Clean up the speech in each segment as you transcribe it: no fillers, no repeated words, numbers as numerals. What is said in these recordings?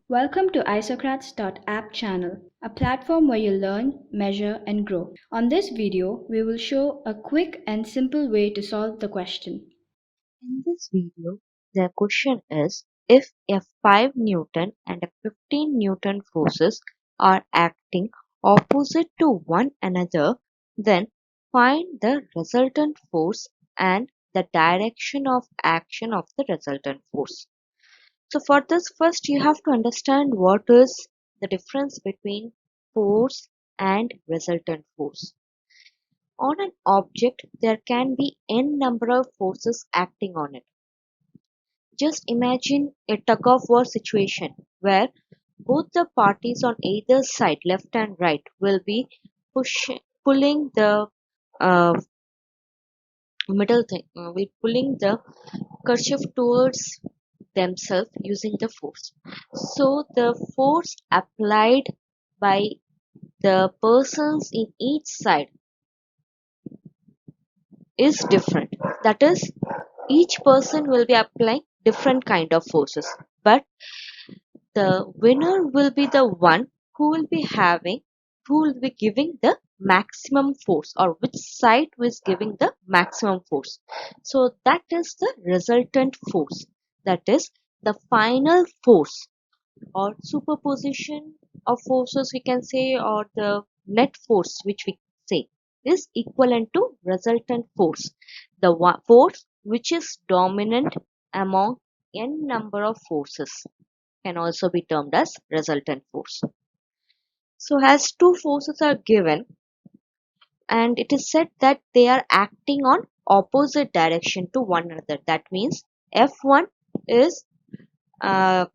Welcome to Isocrates.App channel, a platform where you learn, measure, and grow. On this video, we will show a quick and simple way to solve the question. In this video, the question is if a 5 Newton and a 15 Newton forces are acting opposite to one another, then find the resultant force and the direction of action of the resultant force. So for this, first you have to understand what is the difference between force and resultant force. On an object, there can be n number of forces acting on it. Just imagine a tug-of-war situation where both the parties on either side, left and right, will be pulling the uh, middle thing, will pulling the kerchief towards themselves using the force. So the force applied by the persons in each side is different. That is, each person will be applying different kind of forces, but the winner will be the one who will be giving the maximum force, or which side is giving the maximum force. So that is the resultant force. That is the final force or superposition of forces, we can say, or the net force which we say is equivalent to resultant force. The force which is dominant among n number of forces can also be termed as resultant force. So as two forces are given and it is said that they are acting on opposite direction to one another, that means F1 is F1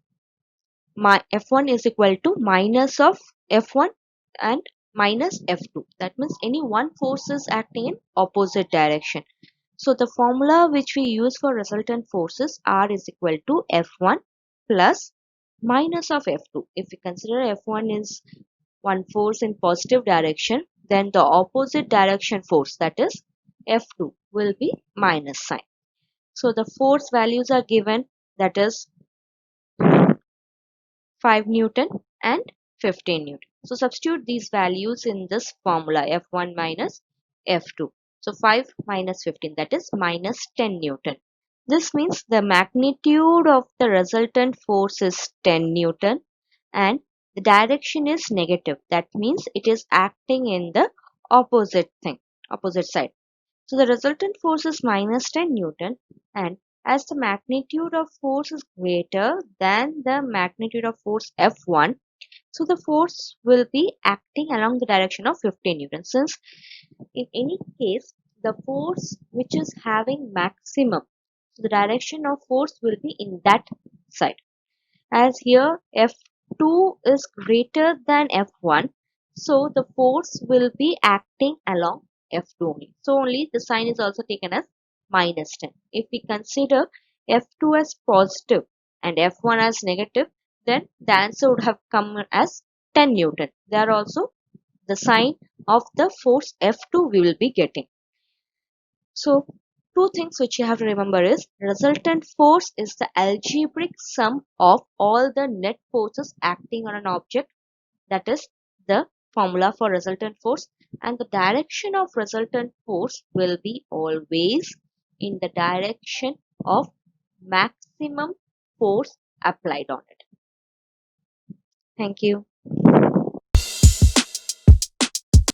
is equal to minus of F1 and minus F2. That means any one force is acting in opposite direction. So the formula which we use for resultant forces R is equal to F1 plus minus of F2. If we consider F1 is one force in positive direction, then the opposite direction force, that is F2, will be minus sign. So the force values are given, that is 5 Newton and 15 Newton. So substitute these values in this formula, F1 minus F2. So 5 minus 15, that is minus 10 Newton. This means the magnitude of the resultant force is 10 Newton and the direction is negative. That means it is acting in the opposite side. So the resultant force is minus 10 Newton, and as the magnitude of force is greater than the magnitude of force F1, so the force will be acting along the direction of 15 Newton. Since in any case the force which is having maximum, so the direction of force will be in that side. As here F2 is greater than F1, so the force will be acting along F2 only. So only the sign is also taken as minus 10. If we consider F2 as positive and F1 as negative, then the answer would have come as 10 Newton. There also the sign of the force F2 we will be getting. So two things which you have to remember is resultant force is the algebraic sum of all the net forces acting on an object. That is the formula for resultant force, and the direction of resultant force will be always in the direction of maximum force applied on it. Thank you.